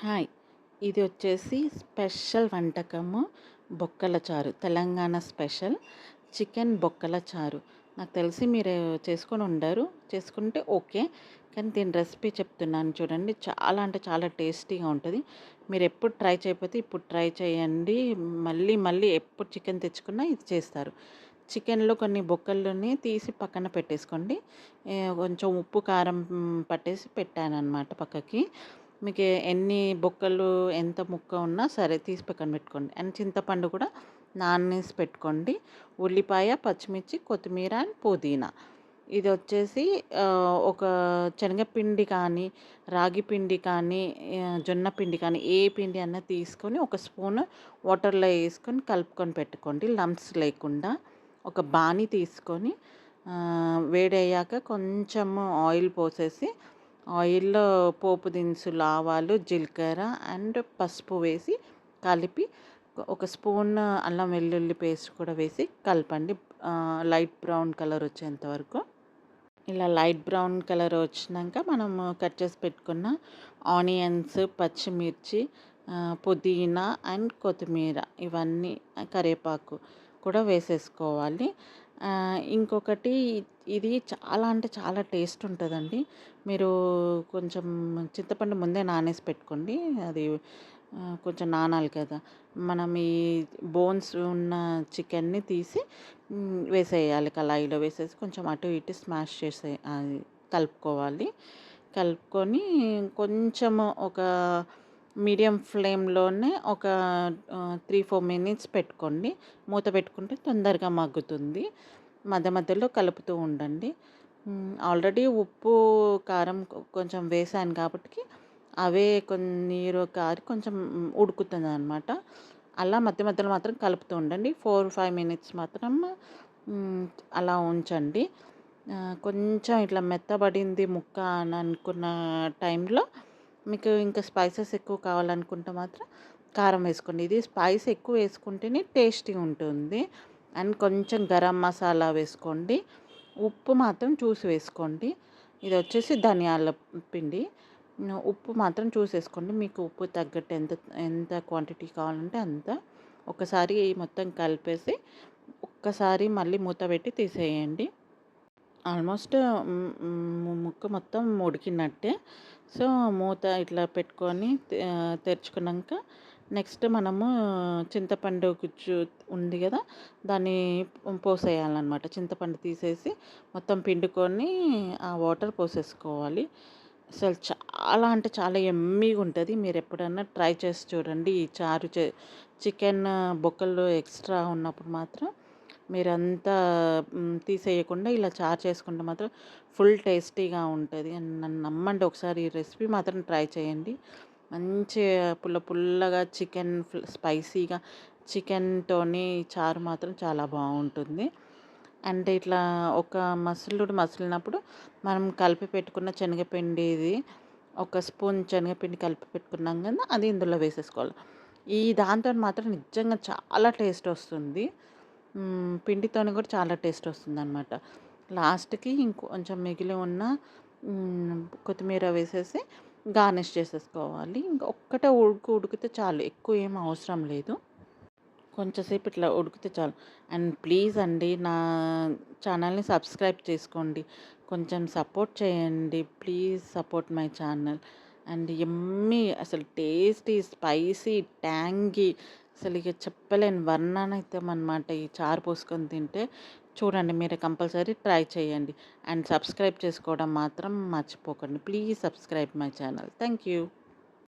Hi! ఇది వచ్చేసి special వంటకము బొక్కల చారు. తెలంగాణ స్పెషల్ చికెన్ బొక్కల చారు. నాకు తెలిసి మీరు చేసుకొని ఉండరు. చేసుకుంటే ఓకే. కానీ దీని రెసిపీ చెప్తున్నాను చూడండి. చాలా అంటే చాలా టేస్టీగా ఉంటది. మీరెప్పుడు ట్రై చేయకపోతే ఇప్పుడు ట్రై చేయండి. మళ్ళీ మళ్ళీ ఎప్పుడు చికెన్ తెచ్చుకున్నా ఇది చేస్తారు. చికెన్‌లో కొన్ని బొక్కల్ని తీసి పక్కన పెట్టేసుకోండి. కొంచెం ఉప్పు, కారం పట్టేసి పెట్టాననమాట పక్కకి. మీకు ఎన్ని బొక్కలు ఎంత ముక్క ఉన్నా సరే తీసి పక్కన పెట్టుకోండి. అండ్ చింతపండు కూడా నానేసి పెట్టుకోండి. ఉల్లిపాయ, పచ్చిమిర్చి, కొత్తిమీర అండ్ పుదీనా. ఇదొచ్చేసి ఒక శనగపిండి కానీ, రాగి పిండి కానీ, జొన్న పిండి కానీ ఏ పిండి అన్నా తీసుకొని ఒక స్పూను వాటర్‌లో ఏసుకొని కలుపుకొని పెట్టుకోండి లంప్స్ లేకుండా. ఒక బాణీ తీసుకొని వేడయ్యాక కొంచెము ఆయిల్ పోసేసి ఆయిల్‌లో పోపు దినుసులు, ఆవాలు, జీలకర్ర అండ్ పసుపు వేసి కలిపి ఒక స్పూన్ అల్లం వెల్లుల్లి పేస్ట్ కూడా వేసి కలపండి. లైట్ బ్రౌన్ కలర్ వచ్చేంత వరకు. ఇలా లైట్ బ్రౌన్ కలర్ వచ్చినాక మనము కట్ చేసి పెట్టుకున్న ఆనియన్స్, పచ్చిమిర్చి, పుదీనా అండ్ కొత్తిమీర ఇవన్నీ కరివేపాకు కూడా వేసేసుకోవాలి. ఇంకొకటి ఇది చాలా అంటే చాలా టేస్ట్ ఉంటదండి. మీరు కొంచెం చింతపండు ముందే నానేసి పెట్టుకోండి. అది కొంచెం నానాలి కదా! మనం ఈ బోన్స్ ఉన్న చికెన్‌ని తీసి వేసేయాలి. కళాయిలో వేసేసి కొంచెం అటు ఇటు స్మాష్ చేసే అది కలుపుకోవాలి. కలుపుకొని కొంచెము ఒక మీడియం ఫ్లేమ్‌లోనే ఒక 3, 4 మినిట్స్ పెట్టుకోండి. మూత పెట్టుకుంటే తొందరగా మగ్గుతుంది. మధ్య మధ్యలో కలుపుతూ ఉండండి. ఆల్రెడీ ఉప్పు, కారం కొంచెం వేసాను కాబట్టికి అవే నీరు కారి కొంచెం ఉడుకుతుందనమాట. అలా మధ్య మధ్యలో మాత్రం కలుపుతూ ఉండండి. 4, 5 మినిట్స్ మాత్రం అలా ఉంచండి. కొంచెం ఇట్లా మెత్తబడింది ముక్క అని అనుకున్న టైంలో మీకు ఇంకా స్పైసెస్ ఎక్కువ కావాలనుకుంటే మాత్రం కారం వేసుకోండి. ఇది స్పైస్ ఎక్కువ వేసుకుంటేనే టేస్టీగా ఉంటుంది. అండ్ కొంచెం గరం మసాలా వేసుకోండి. ఉప్పు మాత్రం చూసి వేసుకోండి. ఇది వచ్చేసి ధనియాల పిండి. ఉప్పు మాత్రం చూసేసుకోండి. మీకు ఉప్పు తగ్గట్టు ఎంత ఎంత క్వాంటిటీ కావాలంటే అంత. ఒకసారి మొత్తం కలిపేసి ఒక్కసారి మళ్ళీ మూత పెట్టి తీసేయండి. ఆల్మోస్ట్ ముక్క మొత్తం ఉడికినట్టే. సో, మూత ఇట్లా పెట్టుకొని తెరుచుకున్నాక నెక్స్ట్ మనము చింతపండు గుజ్జు ఉంది కదా! దాన్ని పోసేయాలనమాట. చింతపండు తీసేసి మొత్తం పిండుకొని ఆ వాటర్ పోసేసుకోవాలి. అసలు చాలా అంటే చాలా యమ్మీగా ఉంటది. మీరెప్పుడన్నా ట్రై చేసి చూడండి. ఈ చారు చికెన్ బొక్కలు ఎక్స్‌ట్రా ఉన్నప్పుడు మాత్రం మీరంతా తీసేయకుండా ఇలా చారు చేసుకుంటే మాత్రం ఫుల్ టేస్టీగా ఉంటది. నన్ను నమ్మండి, ఒకసారి ఈ రెసిపీ మాత్రం ట్రై చేయండి. మంచి పుల్ల పుల్లగా చికెన్ స్పైసీగా చికెన్‌తోని చారు మాత్రం చాలా బావుంటుంది. అంటే ఇట్లా ఒక మసిలినప్పుడు మనం కలిపి పెట్టుకున్న శనగపిండిది ఒక స్పూన్ శనగపిండి కలిపి పెట్టుకున్నాం కదా! అది ఇందులో వేసేసుకోవాలి. ఈ దాంతోని మాత్రం నిజంగా చాలా టేస్ట్ వస్తుంది. పిండితోని కూడా చాలా టేస్ట్ వస్తుందనమాట. లాస్ట్‌కి ఇంకొంచెం మిగిలి ఉన్న కొత్తిమీర వేసేసి గార్నిష్ చేసేసుకోవాలి. ఇంక ఒక్కటే ఉడికితే చాలు. ఎక్కువ ఏం అవసరం లేదు. కొంచెం సేపు ఇట్లా ఉడికితే చాలు. అండ్ ప్లీజ్ అండి, నా ఛానల్‌ని సబ్స్క్రైబ్ చేసుకోండి. కొంచెం సపోర్ట్ చేయండి. Please support my channel. And యమ్మీ అసలు టేస్టీ, స్పైసీ, ట్యాంగీ అసలిక చెప్పలేని వర్ణనాతీతం అనమాట ఈ చారు పోసుకొని తింటే. చూడండి, మీరు కంపల్సరీ ట్రై చేయండి. అండ్ సబ్స్క్రైబ్ చేసుకోవడం మాత్రం మర్చిపోకండి. Please subscribe my channel. Thank you.